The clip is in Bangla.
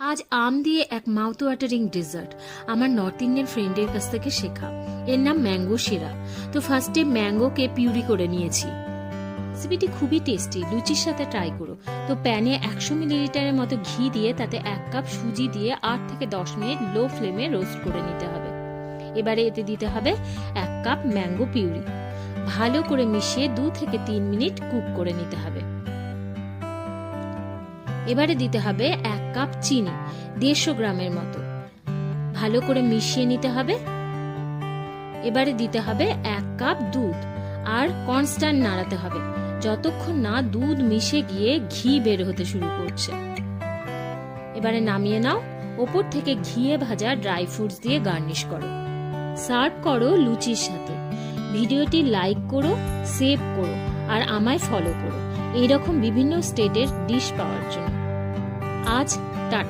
আজ আম দিয়ে এক মাউথ ওয়াটারিং ডেজার্ট আমার নর্থ ইন্ডিয়ান ফ্রেন্ডের কাছ থেকে শেখা। এর নাম ম্যাঙ্গো শিরা। তো ফার্স্টে ম্যাঙ্গোকে পিউরি করে নিয়েছি। রেসিপিটি খুবই টেস্টি, লুচির সাথে ট্রাই করো। তো প্যানে 100 মিলিলিটারের মতো ঘি দিয়ে তাতে 1 কাপ সুজি দিয়ে 8 থেকে 10 মিনিট লো ফ্লেমে রোস্ট করে নিতে হবে। এবারে এতে দিতে হবে 1 কাপ ম্যাঙ্গো পিউরি। ভালো করে মিশিয়ে 2 থেকে 3 মিনিট কুক করে নিতে হবে। এবারে দিতে হবে 1 কাপ চিনি, 150 গ্রামের মতো। ভালো করে মিশিয়ে নিতে হবে। এবারে দিতে হবে 1 কাপ দুধ আর কনস্ট্যান্ট নাড়াতে হবে যতক্ষণ না দুধ মিশে গিয়ে ঘি বের হতে শুরু করছে। এবারে নামিয়ে নাও। ওপর থেকে ঘিয়ে ভাজা ড্রাই ফ্রুটস দিয়ে গার্নিশ করো। সার্ভ করো লুচির সাথে। ভিডিওটি লাইক করো, সেভ করো আর আমায় ফলো করো এইরকম বিভিন্ন স্টেটের ডিশ পাওয়ার জন্য। আজ টাটা।